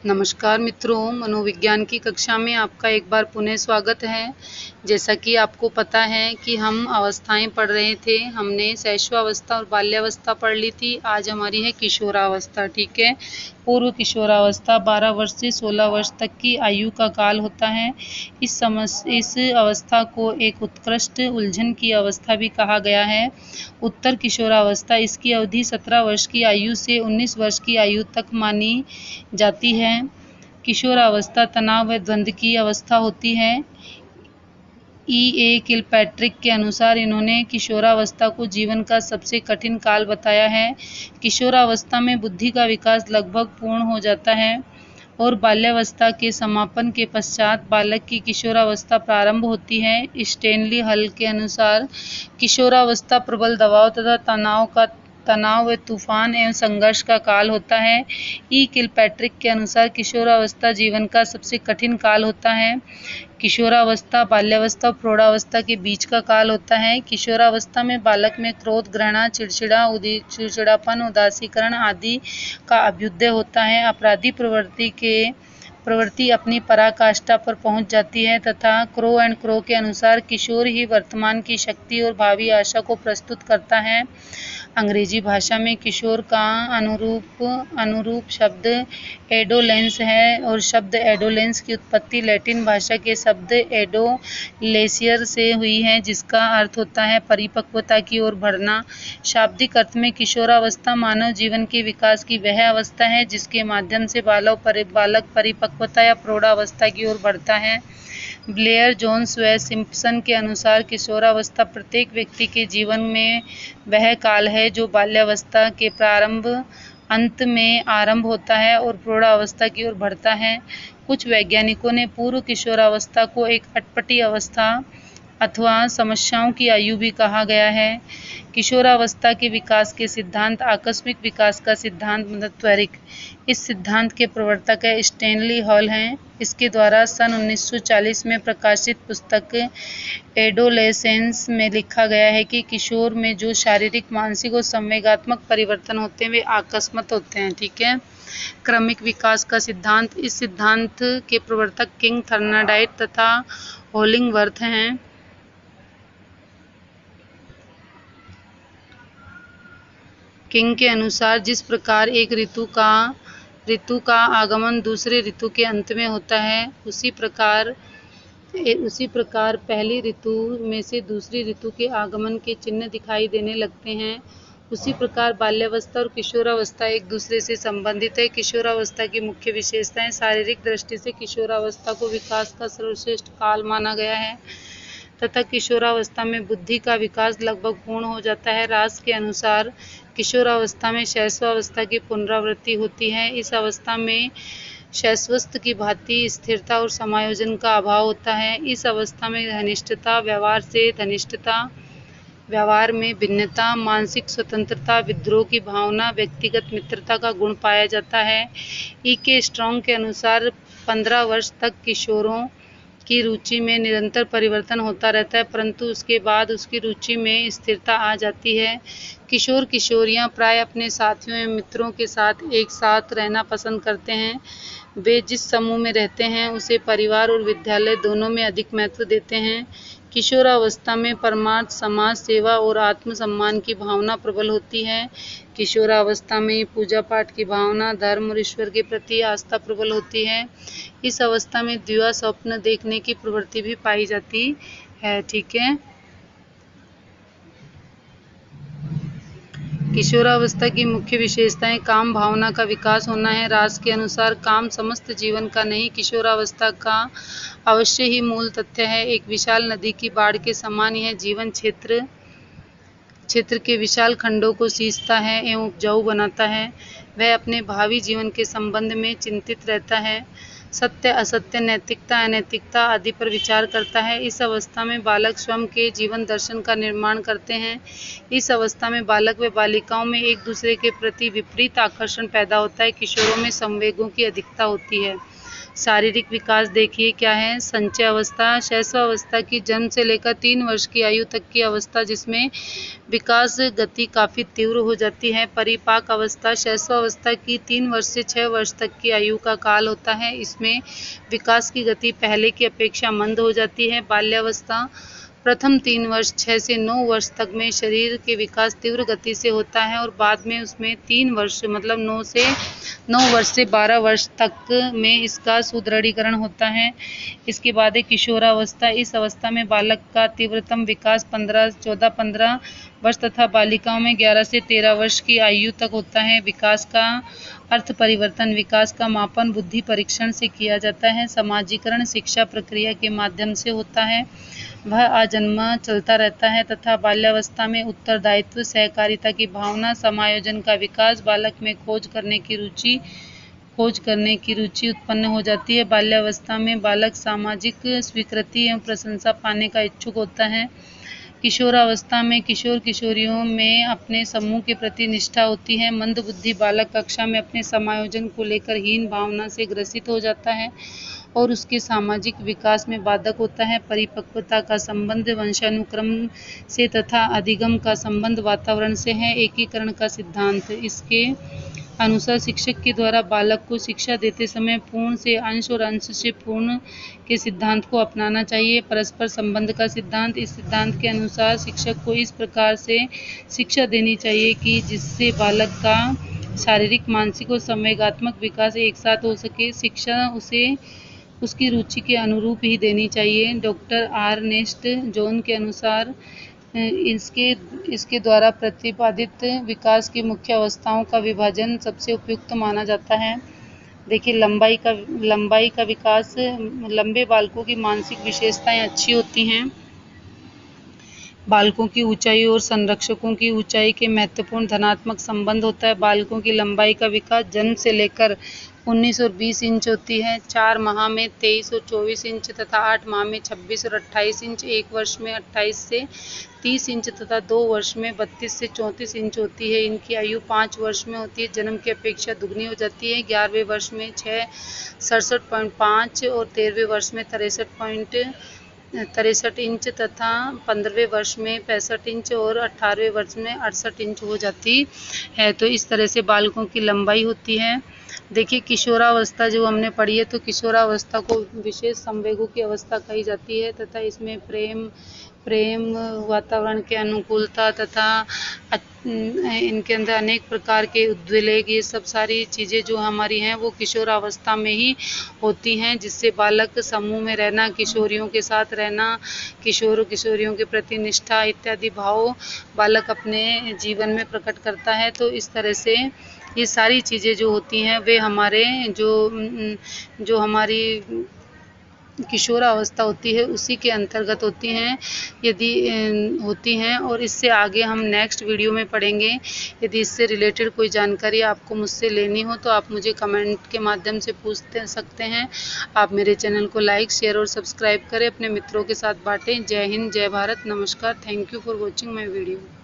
नमस्कार मित्रों, मनोविज्ञान की कक्षा में आपका एक बार पुनः स्वागत है। जैसा कि आपको पता है कि हम अवस्थाएं पढ़ रहे थे। हमने शैशवावस्था और बाल्यावस्था पढ़ ली थी। आज हमारी है किशोरावस्था। ठीक है। पूर्व किशोरावस्था 12 वर्ष से 16 वर्ष तक की आयु का काल होता है। इस अवस्था को एक उत्कृष्ट उलझन की अवस्था भी कहा गया है। उत्तर किशोरावस्था, इसकी अवधि 17 वर्ष की आयु से 19 वर्ष की आयु तक मानी जाती है। किशोरावस्था तनाव व द्वंद्व की अवस्था होती है। E. A. किलपैट्रिक के अनुसार इन्होंने किशोरावस्था को जीवन का सबसे कठिन काल बताया है। किशोरावस्था में बुद्धि का विकास लगभग पूर्ण हो जाता है और बाल्यावस्था के समापन के पश्चात बालक की किशोरावस्था प्रारंभ होती है। स्टेनली हल के अनुसार किशोरावस्था प्रबल दबाव तथा तनाव व तूफान एवं संघर्ष का काल होता है। ई. किलपैट्रिक के अनुसार किशोरावस्था जीवन का सबसे कठिन काल होता है। किशोरावस्था बाल्यावस्था और प्रौढ़ावस्था के बीच का काल होता है। किशोरावस्था में बालक में क्रोध, घृणा, चिड़चिड़ापन, उदासीकरण आदि का अभ्युदय होता है। अपराधी प्रवृत्ति अपनी पराकाष्ठा पर पहुंच जाती है तथा क्रो एंड क्रो के अनुसार किशोर ही वर्तमान की शक्ति और भावी आशा को प्रस्तुत करता है। अंग्रेजी भाषा में किशोर का अनुरूप शब्द एडोलेंस है और शब्द एडोलेंस की उत्पत्ति लैटिन भाषा के शब्द एडोलेसियर से हुई है, जिसका अर्थ होता है परिपक्वता की ओर बढ़ना। शाब्दिक अर्थ में किशोरावस्था मानव जीवन के विकास की वह अवस्था है जिसके माध्यम से बालक परिपक्वता या प्रौढ़ावस्था की ओर बढ़ता है। ब्लेयर, जोन्स व सिम्पसन के अनुसार किशोरावस्था प्रत्येक व्यक्ति के जीवन में वह काल है जो बाल्यावस्था के अंत में आरंभ होता है और प्रौढ़ावस्था की ओर बढ़ता है। कुछ वैज्ञानिकों ने पूर्व किशोरावस्था को एक अटपटी अवस्था अथवा समस्याओं की आयु भी कहा गया है। किशोरावस्था के विकास के सिद्धांत आकस्मिक विकास का सिद्धांत मतलब त्वरित। इस सिद्धांत के प्रवर्तक स्टेनली हॉल हैं। इसके द्वारा सन 1940 में प्रकाशित पुस्तक एडोलेसेंस में लिखा गया है कि किशोर में जो शारीरिक, मानसिक और संवेगात्मक परिवर्तन होते हैं वे अकस्मात होते हैं। ठीक है। क्रमिक विकास का सिद्धांत, इस सिद्धांत के प्रवर्तक किंग, थर्नाडाइट तथा होलिंगवर्थ हैं। किंग के अनुसार जिस प्रकार एक ऋतु का आगमन दूसरे ऋतु के अंत में होता है, उसी प्रकार पहली ऋतु में से दूसरी ऋतु के आगमन के चिन्ह दिखाई देने लगते हैं। उसी प्रकार बाल्यावस्था और किशोरावस्था एक दूसरे से संबंधित है। किशोरावस्था की मुख्य विशेषताएं, शारीरिक दृष्टि से किशोरावस्था को विकास का सर्वश्रेष्ठ काल माना गया है तथा किशोरावस्था में बुद्धि का विकास लगभग पूर्ण हो जाता है। रास के अनुसार किशोरावस्था में शैशवावस्था की पुनरावृत्ति होती है। इस अवस्था में शैशवावस्था की भांति स्थिरता और समायोजन का अभाव होता है। इस अवस्था में घनिष्ठता, व्यवहार से घनिष्ठता, व्यवहार में भिन्नता, मानसिक स्वतंत्रता, विद्रोह की भावना, व्यक्तिगत मित्रता का गुण पाया जाता है। ई. के. स्ट्रॉन्ग के अनुसार 15 वर्ष तक किशोरों की रुचि में निरंतर परिवर्तन होता रहता है, परंतु उसके बाद उसकी रुचि में स्थिरता आ जाती है। किशोर किशोरियां प्राय अपने साथियों एवं मित्रों के साथ एक साथ रहना पसंद करते हैं। वे जिस समूह में रहते हैं उसे परिवार और विद्यालय दोनों में अधिक महत्व देते हैं। किशोरावस्था में परमार्थ, समाज सेवा और आत्मसम्मान की भावना प्रबल होती है। किशोरावस्था में पूजा पाठ की भावना, धर्म और ईश्वर के प्रति आस्था प्रबल होती है। इस अवस्था में दिवा स्वप्न देखने की प्रवृत्ति भी पाई जाती है। ठीक है। किशोरावस्था की मुख्य विशेषताएं, काम भावना का विकास होना है। रास के अनुसार काम समस्त जीवन का नहीं, किशोरावस्था का अवश्य ही मूल तथ्य है। एक विशाल नदी की बाढ़ के समान यह जीवन क्षेत्र के विशाल खंडों को सींचता है एवं उपजाऊ बनाता है। वह अपने भावी जीवन के संबंध में चिंतित रहता है, सत्य असत्य, नैतिकता अनैतिकता आदि पर विचार करता है। इस अवस्था में बालक स्वयं के जीवन दर्शन का निर्माण करते हैं। इस अवस्था में बालक व बालिकाओं में एक दूसरे के प्रति विपरीत आकर्षण पैदा होता है। किशोरों में संवेगों की अधिकता होती है। शारीरिक विकास देखिए क्या है। संचय अवस्था, शैशवावस्था की जन्म से लेकर 3 वर्ष की आयु तक की अवस्था जिसमें विकास गति काफ़ी तीव्र हो जाती है। परिपाक अवस्था, शैशवावस्था की 3 वर्ष से 6 वर्ष तक की आयु का काल होता है। इसमें विकास की गति पहले की अपेक्षा मंद हो जाती है। बाल्यावस्था, प्रथम 3 वर्ष 6 से 9 वर्ष तक में शरीर के विकास तीव्र गति से होता है और बाद में उसमें 3 वर्ष मतलब 9 वर्ष से 12 वर्ष तक में इसका सुदृढ़ीकरण होता है। इसके बाद है किशोरावस्था। इस अवस्था में बालक का तीव्रतम विकास 14-15 वर्ष तथा बालिकाओं में 11 से 13 वर्ष की आयु तक होता है। विकास का अर्थ परिवर्तन, विकास का मापन बुद्धि परीक्षण से किया जाता है। समाजीकरण शिक्षा प्रक्रिया के माध्यम से होता है, वह आजन्मा चलता रहता है तथा बाल्यावस्था में उत्तरदायित्व, सहकारिता की भावना, समायोजन का विकास, बालक में खोज करने की रुचि उत्पन्न हो जाती है। बाल्यावस्था में बालक सामाजिक स्वीकृति एवं प्रशंसा पाने का इच्छुक होता है। किशोरावस्था में किशोर किशोरियों में अपने समूह के प्रति निष्ठा होती है। मंदबुद्धि बालक कक्षा में अपने समायोजन को लेकर हीन भावना से ग्रसित हो जाता है और उसके सामाजिक विकास में बाधक होता है। परिपक्वता का संबंध वंशानुक्रम से तथा अधिगम का संबंध वातावरण से है। एकीकरण का सिद्धांत, इसके अनुसार शिक्षक के द्वारा बालक को शिक्षा देते समय पूर्ण से अंश और अंश से पूर्ण के सिद्धांत को अपनाना चाहिए। परस्पर संबंध का सिद्धांत, इस सिद्धांत के अनुसार शिक्षक को इस प्रकार से शिक्षा देनी चाहिए कि जिससे बालक का शारीरिक, मानसिक और संवेगात्मक विकास एक साथ हो सके। शिक्षा उसे उसकी रुचि के अनुरूप ही देनी चाहिए। डॉक्टर अर्नेस्ट जॉन के अनुसार इसके द्वारा प्रतिपादित विकास की मुख्य अवस्थाओं का विभाजन सबसे उपयुक्त माना जाता है। देखिए लंबाई का विकास, लंबे बालकों की मानसिक विशेषताएं अच्छी होती हैं। बालकों की ऊंचाई और संरक्षकों की ऊंचाई के महत्वपूर्ण धनात्मक संबंध होता है। बालकों की लंबाई का विकास जन्म से लेकर 19 और 20 इंच होती है, 4 माह में 23 और 24 इंच तथा 8 माह में 26 और 28 इंच, 1 वर्ष में 28 से 30 इंच तथा 2 वर्ष में 32 से 34 इंच होती है। इनकी आयु 5 वर्ष में होती है, जन्म की अपेक्षा दुगनी हो जाती है। 11वें वर्ष में 67.5 और 13वें वर्ष में 63 इंच तथा 15वें वर्ष में 65 इंच और 18वें वर्ष में 68 इंच हो जाती है। तो इस तरह से बालकों की लंबाई होती है। देखिए किशोरावस्था जो हमने पढ़ी है, तो किशोरावस्था को विशेष संवेगों की अवस्था कही जाती है तथा इसमें प्रेम वातावरण के अनुकूलता तथा इनके अंदर अनेक प्रकार के उद्वेग, ये सब सारी चीज़ें जो हमारी हैं वो किशोरावस्था में ही होती हैं, जिससे बालक समूह में रहना, किशोरियों के साथ रहना, किशोरियों के प्रति निष्ठा इत्यादि भाव बालक अपने जीवन में प्रकट करता है। तो इस तरह से ये सारी चीज़ें जो होती हैं वे हमारे जो हमारी किशोरावस्था होती है उसी के अंतर्गत होती हैं और इससे आगे हम नेक्स्ट वीडियो में पढ़ेंगे। यदि इससे रिलेटेड कोई जानकारी आपको मुझसे लेनी हो तो आप मुझे कमेंट के माध्यम से पूछ सकते हैं। आप मेरे चैनल को लाइक, शेयर और सब्सक्राइब करें, अपने मित्रों के साथ बांटें। जय हिंद, जय भारत, नमस्कार। Thank you for watching my video.